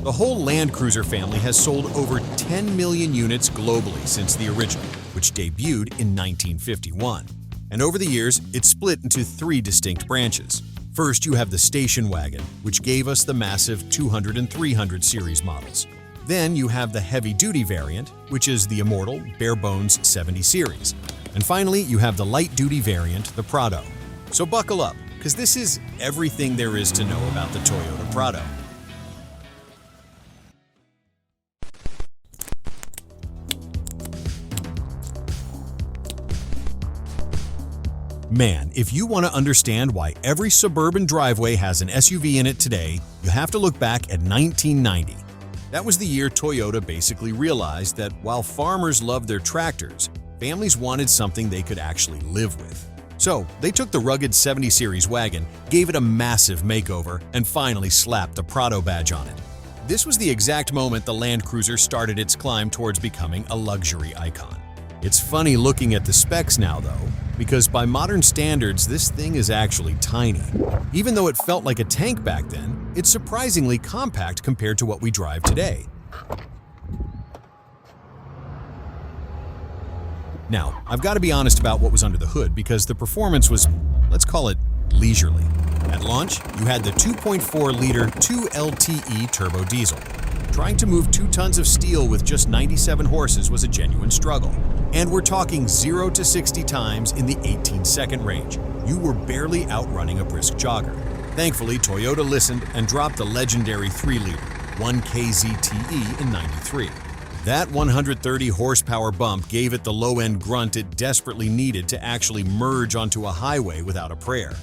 The whole Land Cruiser family has sold over 10 million units globally since the original, which debuted in 1951. And over the years, it's split into three distinct branches. First, you have the station wagon, which gave us the massive 200 and 300 series models. Then you have the heavy-duty variant, which is the immortal, bare-bones 70 series. And finally, you have the light-duty variant, the Prado. So buckle up, because this is everything there is to know about the Toyota Prado. Man, if you want to understand why every suburban driveway has an SUV in it today, you have to look back at 1990. That was the year Toyota basically realized that while farmers loved their tractors, families wanted something they could actually live with. So they took the rugged 70 series wagon, gave it a massive makeover, and finally slapped the Prado badge on it. This was the exact moment the Land Cruiser started its climb towards becoming a luxury icon. It's funny looking at the specs now, though, because by modern standards, this thing is actually tiny. Even though it felt like a tank back then, it's surprisingly compact compared to what we drive today. Now, I've got to be honest about what was under the hood because the performance was, let's call it, leisurely. At launch, you had the 2.4-liter 2LTE turbo diesel. Trying to move 2 tons of steel with just 97 horses was a genuine struggle. And we're talking 0 to 60 times in the 18-second range. You were barely outrunning a brisk jogger. Thankfully, Toyota listened and dropped the legendary 3-liter 1KZTE in '93. That 130 horsepower bump gave it the low-end grunt it desperately needed to actually merge onto a highway without a prayer.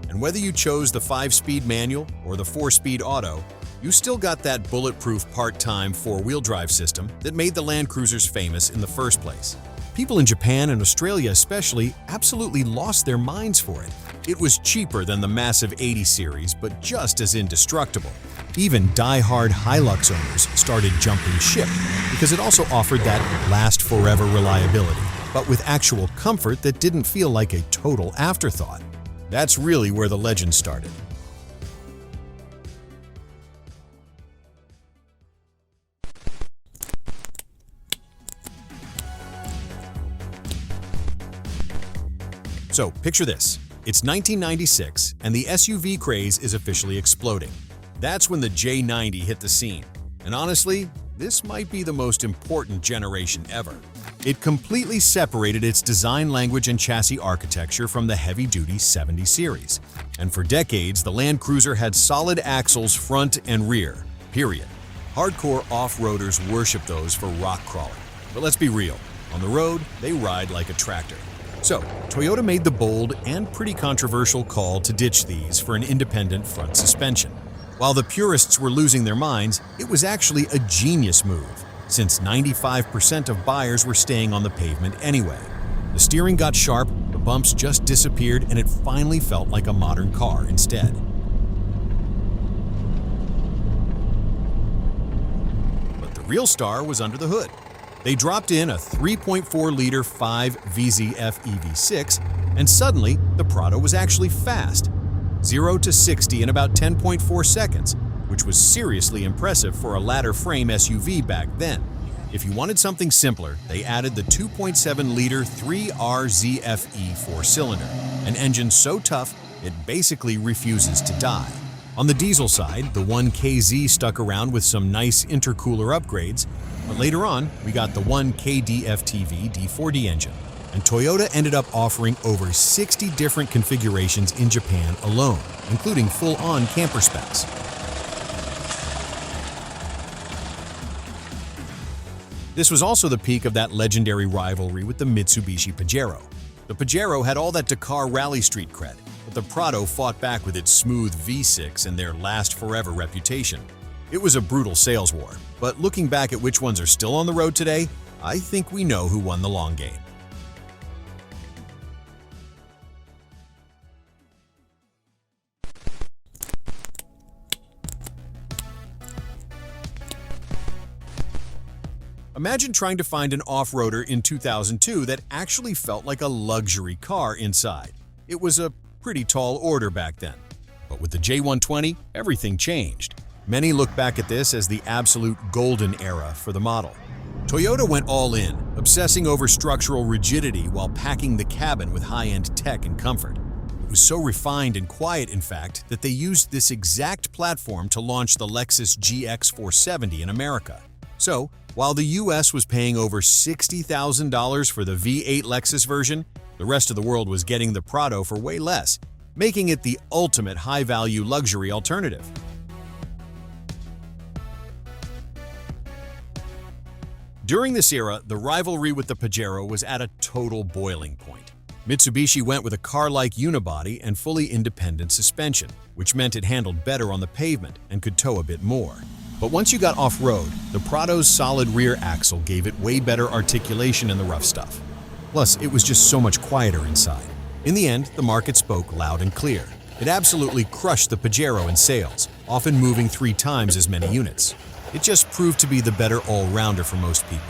And whether you chose the 5-speed manual or the 4-speed auto, you still got that bulletproof part-time 4-wheel drive system that made the Land Cruisers famous in the first place. People in Japan and Australia especially absolutely lost their minds for it. It was cheaper than the massive 80 series, but just as indestructible. Even die-hard Hilux owners started jumping ship because it also offered that last forever reliability, but with actual comfort that didn't feel like a total afterthought. That's really where the legend started. So, picture this. It's 1996, and the SUV craze is officially exploding. That's when the J90 hit the scene. And honestly, this might be the most important generation ever. It completely separated its design language and chassis architecture from the heavy-duty 70 series. And for decades, the Land Cruiser had solid axles front and rear, period. Hardcore off-roaders worship those for rock crawling. But let's be real, on the road, they ride like a tractor. So, Toyota made the bold and pretty controversial call to ditch these for an independent front suspension. While the purists were losing their minds, it was actually a genius move, since 95% of buyers were staying on the pavement anyway. The steering got sharp, the bumps just disappeared, and it finally felt like a modern car instead. But the real star was under the hood. They dropped in a 3.4-liter 5VZF EV6, and suddenly, the Prado was actually fast. 0 to 60 in about 10.4 seconds, which was seriously impressive for a ladder-frame SUV back then. If you wanted something simpler, they added the 2.7-liter 3RZFE 4-cylinder, an engine so tough it basically refuses to die. On the diesel side, the 1KZ stuck around with some nice intercooler upgrades, but later on, we got the 1KDFTV D40 engine, and Toyota ended up offering over 60 different configurations in Japan alone, including full-on camper specs. This was also the peak of that legendary rivalry with the Mitsubishi Pajero. The Pajero had all that Dakar Rally Street cred, but the Prado fought back with its smooth V6 and their last-forever reputation. It was a brutal sales war, but looking back at which ones are still on the road today, I think we know who won the long game. Imagine trying to find an off-roader in 2002 that actually felt like a luxury car inside. It was a pretty tall order back then. But with the J120, everything changed. Many look back at this as the absolute golden era for the model. Toyota went all in, obsessing over structural rigidity while packing the cabin with high-end tech and comfort. It was so refined and quiet, in fact, that they used this exact platform to launch the Lexus GX 470 in America. So, while the US was paying over $60,000 for the V8 Lexus version, the rest of the world was getting the Prado for way less, making it the ultimate high-value luxury alternative. During this era, the rivalry with the Pajero was at a total boiling point. Mitsubishi went with a car-like unibody and fully independent suspension, which meant it handled better on the pavement and could tow a bit more. But once you got off-road, the Prado's solid rear axle gave it way better articulation in the rough stuff. Plus, it was just so much quieter inside. In the end, the market spoke loud and clear. It absolutely crushed the Pajero in sales, often moving 3 times as many units. It just proved to be the better all-rounder for most people.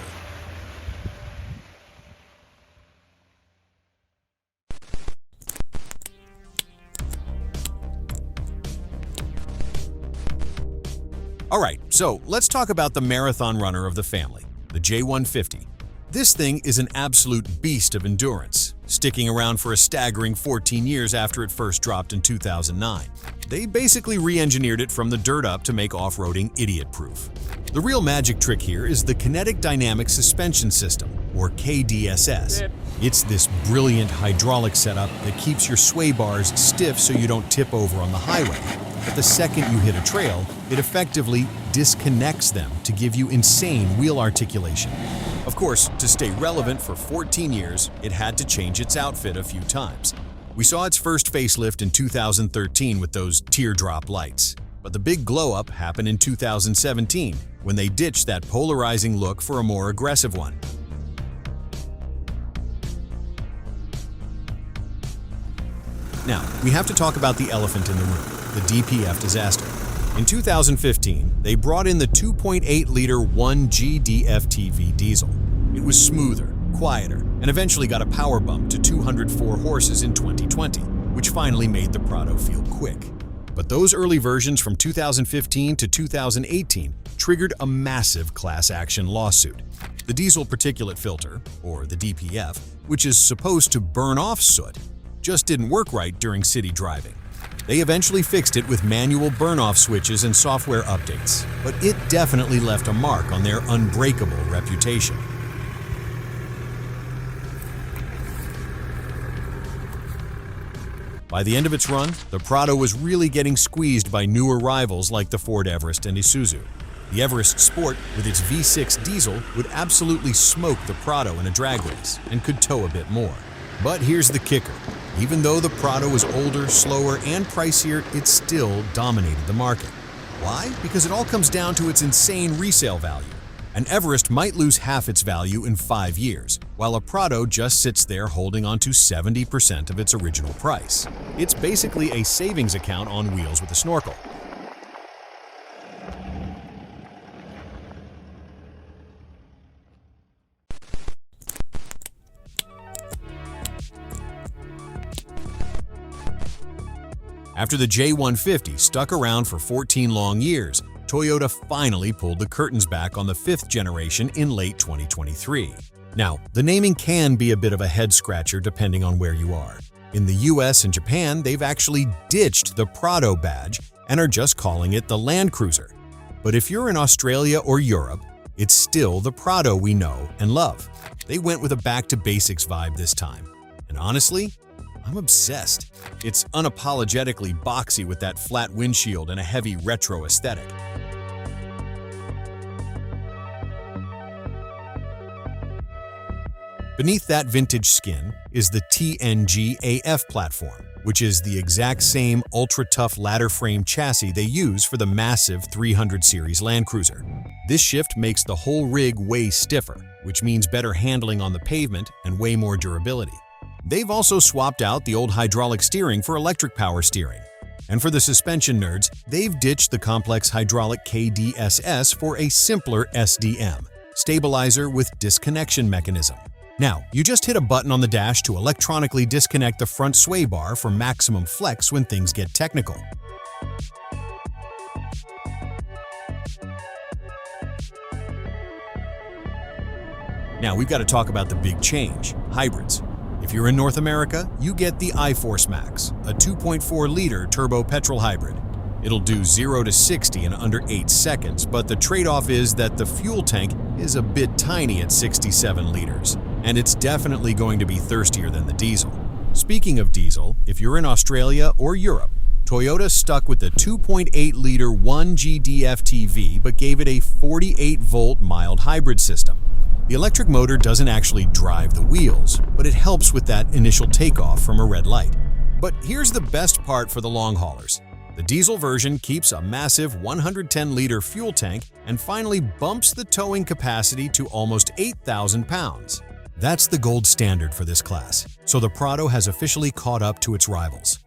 Alright, so let's talk about the marathon runner of the family, the J150. This thing is an absolute beast of endurance, sticking around for a staggering 14 years after it first dropped in 2009. They basically re-engineered it from the dirt up to make off-roading idiot-proof. The real magic trick here is the Kinetic Dynamic Suspension System, or KDSS. It's this brilliant hydraulic setup that keeps your sway bars stiff so you don't tip over on the highway. But the second you hit a trail, it effectively disconnects them to give you insane wheel articulation. Of course, to stay relevant for 14 years, it had to change its outfit a few times. We saw its first facelift in 2013 with those teardrop lights. But the big glow-up happened in 2017, when they ditched that polarizing look for a more aggressive one. Now, we have to talk about the elephant in the room, the DPF disaster. In 2015, they brought in the 2.8-liter 1G DFTV diesel. It was smoother, quieter, and eventually got a power bump to 204 horses in 2020, which finally made the Prado feel quick. But those early versions from 2015 to 2018 triggered a massive class action lawsuit. The diesel particulate filter, or the DPF, which is supposed to burn off soot, just didn't work right during city driving. They eventually fixed it with manual burn-off switches and software updates, but it definitely left a mark on their unbreakable reputation. By the end of its run, the Prado was really getting squeezed by newer rivals like the Ford Everest and Isuzu. The Everest Sport, with its V6 diesel, would absolutely smoke the Prado in a drag race and could tow a bit more. But here's the kicker. Even though the Prado was older, slower, and pricier, it still dominated the market. Why? Because it all comes down to its insane resale value. An Everest might lose half its value in 5 years, while a Prado just sits there holding on to 70% of its original price. It's basically a savings account on wheels with a snorkel. After the J150 stuck around for 14 long years, Toyota finally pulled the curtains back on the 5th generation in late 2023. Now, the naming can be a bit of a head-scratcher depending on where you are. In the US and Japan, they've actually ditched the Prado badge and are just calling it the Land Cruiser. But if you're in Australia or Europe, it's still the Prado we know and love. They went with a back-to-basics vibe this time. And honestly, I'm obsessed. It's unapologetically boxy with that flat windshield and a heavy retro aesthetic. Beneath that vintage skin is the TNG AF platform, which is the exact same ultra-tough ladder frame chassis they use for the massive 300 series Land Cruiser. This shift makes the whole rig way stiffer, which means better handling on the pavement and way more durability. They've also swapped out the old hydraulic steering for electric power steering. And for the suspension nerds, they've ditched the complex hydraulic KDSS for a simpler SDM, stabilizer with disconnection mechanism. Now, you just hit a button on the dash to electronically disconnect the front sway bar for maximum flex when things get technical. Now, we've got to talk about the big change, hybrids. If you're in North America, you get the iForce Max, a 2.4-liter turbo petrol hybrid. It'll do 0 to 60 in under 8 seconds, but the trade-off is that the fuel tank is a bit tiny at 67 liters, and it's definitely going to be thirstier than the diesel. Speaking of diesel, if you're in Australia or Europe, Toyota stuck with the 2.8-liter 1G DFTV but gave it a 48-volt mild hybrid system. The electric motor doesn't actually drive the wheels, but it helps with that initial takeoff from a red light. But here's the best part for the long haulers. The diesel version keeps a massive 110-liter fuel tank and finally bumps the towing capacity to almost 8,000 pounds. That's the gold standard for this class, so the Prado has officially caught up to its rivals.